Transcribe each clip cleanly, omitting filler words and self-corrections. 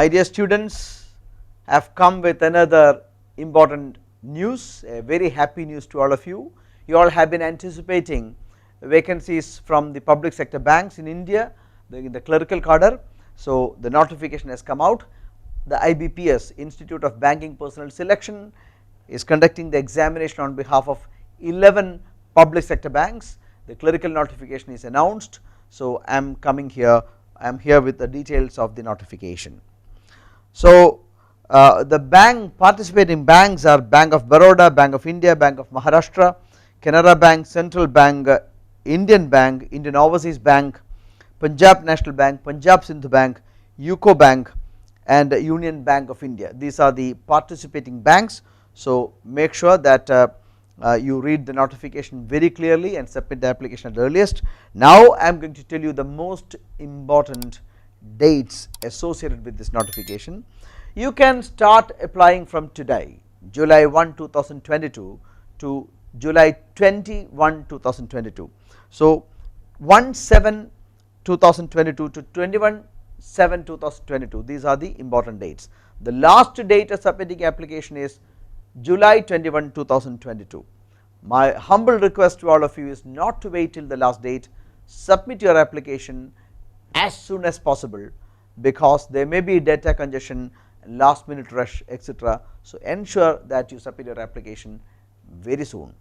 My dear students, have come with another important news, a very happy news to all of you. You all have been anticipating vacancies from the public sector banks in India in the clerical cadre. So, the notification has come out. The IBPS, Institute of Banking Personnel Selection, is conducting the examination on behalf of 11 public sector banks. The clerical notification is announced. So, I am coming here, I am here with the details of the notification. So, the bank participating banks are Bank of Baroda, Bank of India, Bank of Maharashtra, Canara Bank, Central Bank, Indian Overseas Bank, Punjab National Bank, Punjab Sindhu Bank, UCO Bank and Union Bank of India. These are the participating banks. So, make sure that you read the notification very clearly and submit the application at the earliest. Now, I am going to tell you the most important dates associated with this notification. You can start applying from today, July 1, 2022 to July 21, 2022. So, 1/7/2022 to 21/7/2022, these are the important dates. The last date of submitting application is July 21, 2022. My humble request to all of you is not to wait till the last date, submit your application as soon as possible, because there may be data congestion, last minute rush, etc. So, ensure that you submit your application very soon.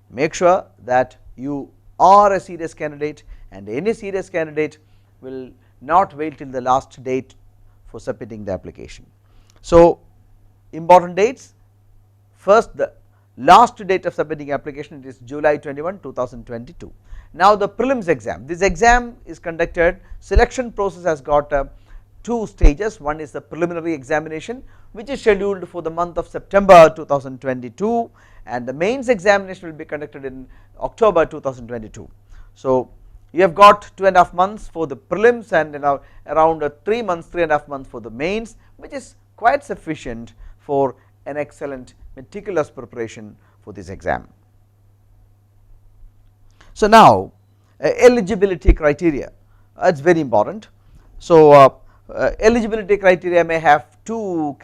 Make sure that you are a serious candidate, and any serious candidate will not wait till the last date for submitting the application. So, important dates: first, the last date of submitting application, it is July 21, 2022. Now, the prelims exam, this exam is conducted, selection process has got two stages. One is the preliminary examination, which is scheduled for the month of September 2022, and the mains examination will be conducted in October 2022. So, you have got 2.5 months for the prelims and around 3 months, 3.5 months for the mains, which is quite sufficient for an excellent meticulous preparation for this exam. So, now eligibility criteria, it is very important. So, eligibility criteria may have two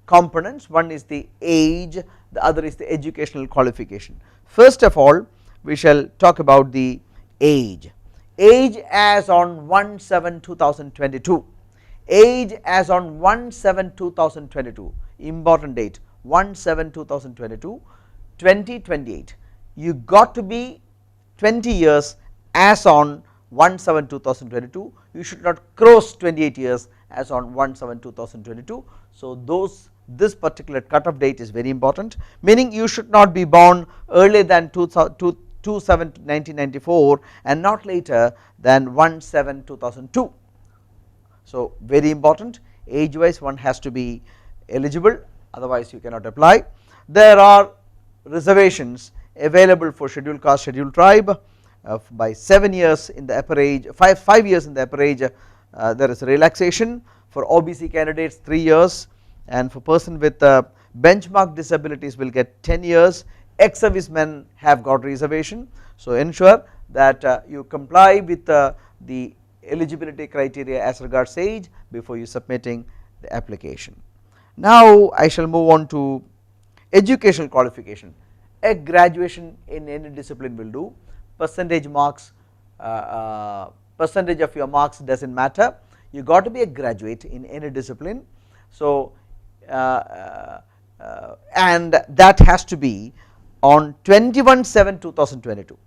components. One is the age, the other is the educational qualification. First of all, we shall talk about the age. Age as on 1/7/2022, age as on 1/7/2022, important date 1/7/2022, 2028. You got to be 20 years as on 1/7/2022, you should not cross 28 years as on 1/7/2022. So, this particular cutoff date is very important, meaning you should not be born earlier than 2/7/1994 and not later than 1/7/2002. So, very important, age wise one has to be eligible, otherwise you cannot apply. There are reservations available for scheduled caste, scheduled tribe by 7 years in the upper age, 5 years in the upper age. There is a relaxation for OBC candidates 3 years, and for person with benchmark disabilities will get 10 years. Ex-servicemen have got reservation. So, ensure that you comply with the eligibility criteria as regards age before you submitting the application. Now, I shall move on to educational qualification. A graduation in any discipline will do. Percentage marks, percentage of your marks does not matter, you got to be a graduate in any discipline. So, and that has to be on 21/7/2022,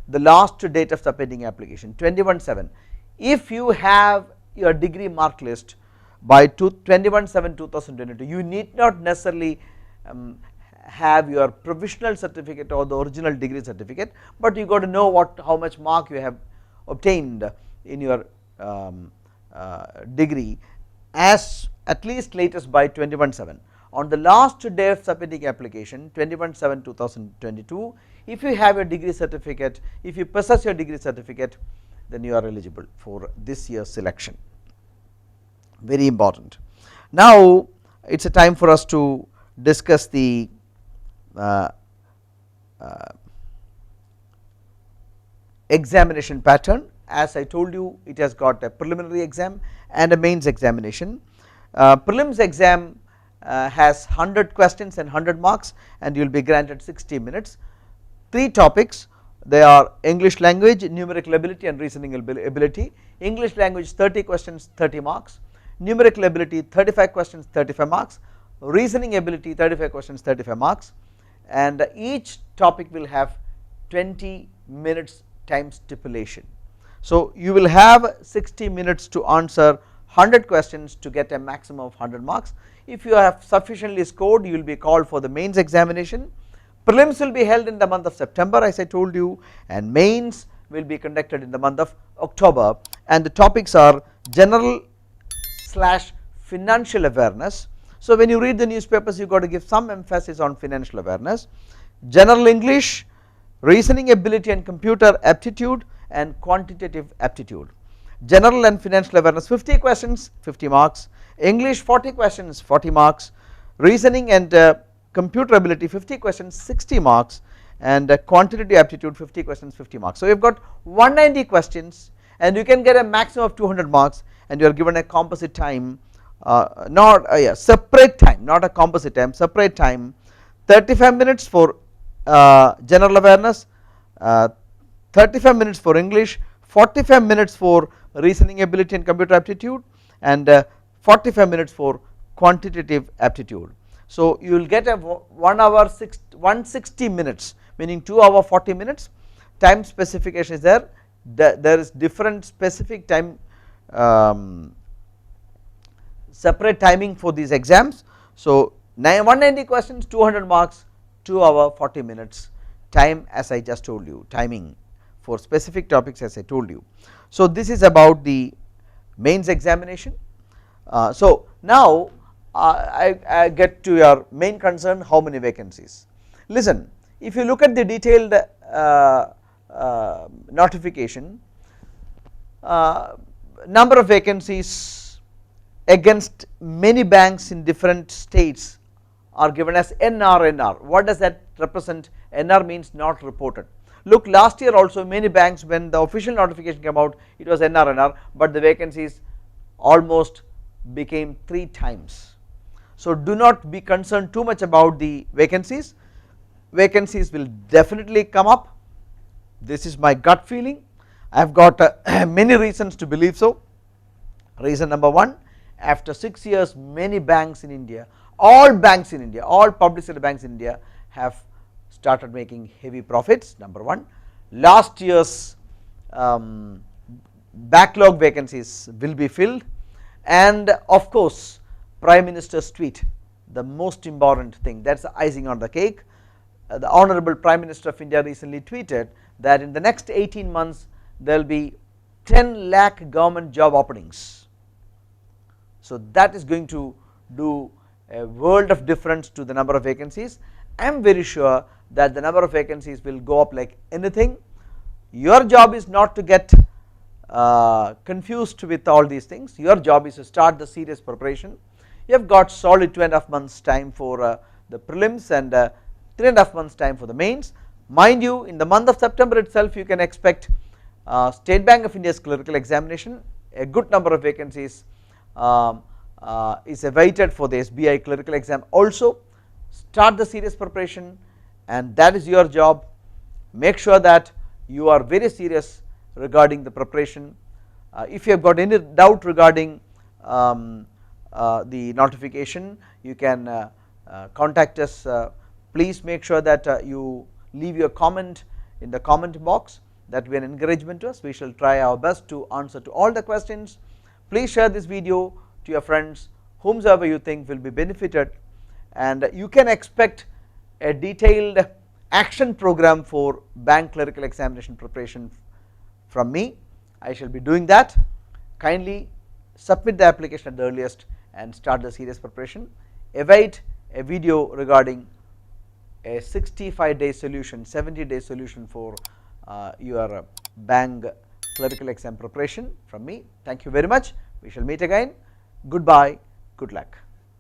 the last date of submitting application, 21/7. If you have your degree mark list by 21/7/2022, you need not necessarily have your provisional certificate or the original degree certificate, but you got to know how much mark you have obtained in your degree as at least latest by 21/7. On the last day of submitting application, 21/7/2022, if you have a degree certificate, if you possess your degree certificate, then you are eligible for this year's selection, very important. Now, it is a time for us to discuss the examination pattern. As I told you, it has got a preliminary exam and a mains examination. Prelims exam has 100 questions and 100 marks, and you will be granted 60 minutes. 3 topics, they are English language, numerical ability and reasoning ability. English language 30 questions, 30 marks, numerical ability 35 questions, 35 marks, reasoning ability 35 questions, 35 marks, and each topic will have 20 minutes time stipulation. So, you will have 60 minutes to answer 100 questions to get a maximum of 100 marks. If you have sufficiently scored, you will be called for the mains examination. Prelims will be held in the month of September, as I told you, and mains will be conducted in the month of October, and the topics are general / financial awareness. So, when you read the newspapers, you got to give some emphasis on financial awareness, general English, reasoning ability and computer aptitude, and quantitative aptitude. General and financial awareness 50 questions, 50 marks, English 40 questions, 40 marks, reasoning and computer ability 50 questions, 60 marks, and quantitative aptitude 50 questions, 50 marks. So, you have got 190 questions, and you can get a maximum of 200 marks, and you are given a composite time, separate time, not a composite time, separate time, 35 minutes for general awareness, 35 minutes for English, 45 minutes for reasoning ability and computer aptitude, and 45 minutes for quantitative aptitude. So, you will get a 1 hour 160 minutes, meaning 2 hour 40 minutes. Time specification is there. There is different specific time, separate timing for these exams. So, 190 questions, 200 marks, 2 hour 40 minutes time, as I just told you, timing for specific topics, as I told you. So, this is about the mains examination. So, now I get to your main concern, how many vacancies. Listen, if you look at the detailed notification, number of vacancies against many banks in different states are given as NR. What does that represent? NR means not reported. Look, last year also many banks, when the official notification came out, it was NR, but the vacancies almost became 3 times. So, do not be concerned too much about the vacancies. Vacancies will definitely come up. This is my gut feeling. I have got many reasons to believe so. Reason number 1, after 6 years, many banks in India, all banks in India, all public sector banks in India have started making heavy profits. Number 1, last year's backlog vacancies will be filled, and of course, Prime Minister's tweet, the most important thing, that is the icing on the cake. The Honorable Prime Minister of India recently tweeted that in the next 18 months there will be 10 lakh government job openings. So, that is going to do a world of difference to the number of vacancies. I am very sure that the number of vacancies will go up like anything. Your job is not to get confused with all these things. Your job is to start the serious preparation. You have got solid 2.5 months time for the prelims and 3.5 months time for the mains. Mind you, in the month of September itself, you can expect State Bank of India's clerical examination. A good number of vacancies is awaited for the SBI clerical exam also. Start the serious preparation, and that is your job. Make sure that you are very serious regarding the preparation. If you have got any doubt regarding the notification, you can contact us. Please make sure that you leave your comment in the comment box. That will be an encouragement to us. We shall try our best to answer to all the questions. Please share this video to your friends, whomsoever you think will be benefited, and you can expect a detailed action program for bank clerical examination preparation from me. I shall be doing that. Kindly submit the application at the earliest and start the serious preparation. Await a video regarding a 65-day solution, 70-day solution for your bank clerical exam preparation from me. Thank you very much. We shall meet again. Goodbye. Good luck.